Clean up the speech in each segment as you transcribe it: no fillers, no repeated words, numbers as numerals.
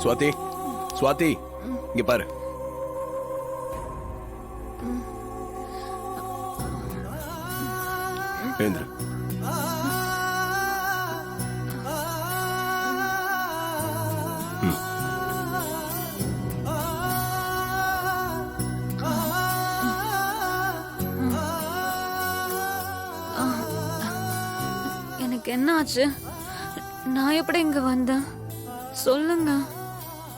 சுவாதி, சுவாதி, இங்க பாரு. எழுந்துரு. எனக்கு என்ன ஆச்சு? நான் எப்படி இங்க வந்தேன் சொல்லுங்க.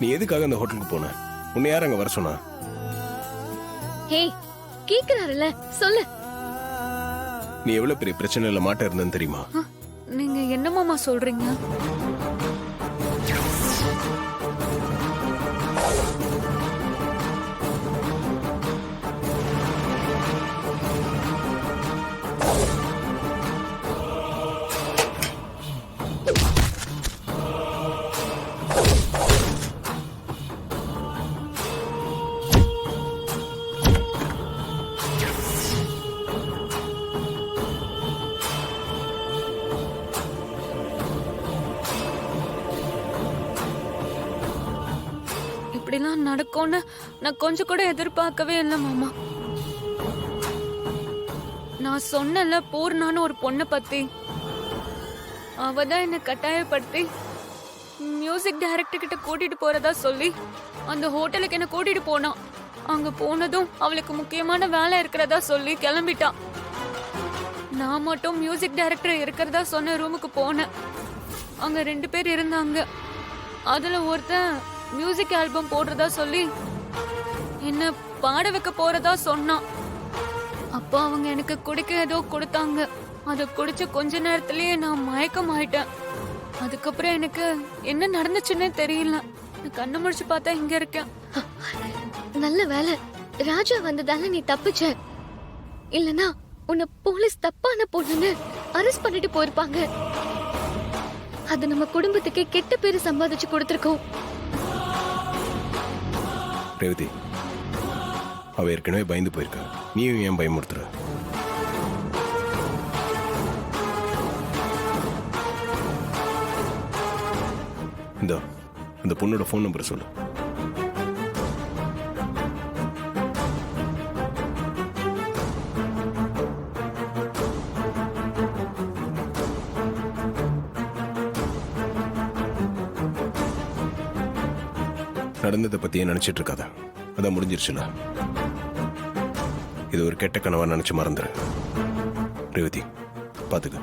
நீ எதுக்காக அந்த ஹோட்டலுக்கு போன? உன்னை யார் அங்க வர சொன்னா? ஹே, கேக்குறாருல, சொல்லு. நீ எவ்வளவு பெரிய பிரச்சனையில மாட்ட இருந்தன்னு தெரியுமா? நீங்க என்ன மாமா சொல்றீங்க? இப்படிலாம் நடக்கும்னு நான் கொஞ்சம் கூட எதிர்பார்க்கவே இல்லை மாமா. நான் சொன்னல பூர்ணான்னு ஒரு பொண்ணை பத்தி. அவதான் என்னை கட்டாயப்படுத்தி மியூசிக் டைரக்டர் கிட்ட கூட்டிட்டு போறதா சொல்லி அந்த ஹோட்டலுக்கு என்ன கூட்டிட்டு போனான். அங்க போனதும் அவளுக்கு முக்கியமான வேலை இருக்கிறதா சொல்லி கிளம்பிட்டான். நான் மட்டும் மியூசிக் டைரக்டர் இருக்கிறதா சொன்ன ரூமுக்கு போனேன். அங்க 2 பேர் இருந்தாங்க. அதுல ஒருத்தன் மியூசிக் ஆல்பம் போடுறதா சொல்லி என்ன பாட வைக்க போறதா சொன்னான். அப்போ அவங்க எனக்கு குடிக்க ஏதோ கொடுத்தாங்க. அதை குடிச்ச கொஞ்ச நேரத்திலேயே நான் மயக்கம் ஆயிட்டேன். அதுக்கப்புறம் எனக்கு என்ன நடந்துச்சுன்னே தெரியல. நான் கண்ணு முடிச்சு பார்த்தா இங்க இருக்கேன். நல்ல வேலை ராஜா வந்ததால நீ தப்பிச்ச. இல்லனா உன்னை போலீஸ் தப்பான பொண்ணுன்னு அரெஸ்ட் பண்ணிட்டு போயிருப்பாங்க. அது நம்ம குடும்பத்துக்கே கெட்ட பேரு சம்பாதிச்சு கொடுத்திருக்கோம். ரேவதி, அவ ஏற்கனவே பயந்து போயிருக்கா. நீயும் ஏன் பயமுறுத்துற? இந்த அந்த பொண்ணோட ஃபோன் நம்பர் சொல்லு. நடந்ததை பத்தியே நினைச்சிட்டு இருக்காத. அதான் முடிஞ்சிருச்சுல. இது ஒரு கெட்ட கனவா நினைச்சு மறந்துரு. ரேவதி, பாத்துக்க.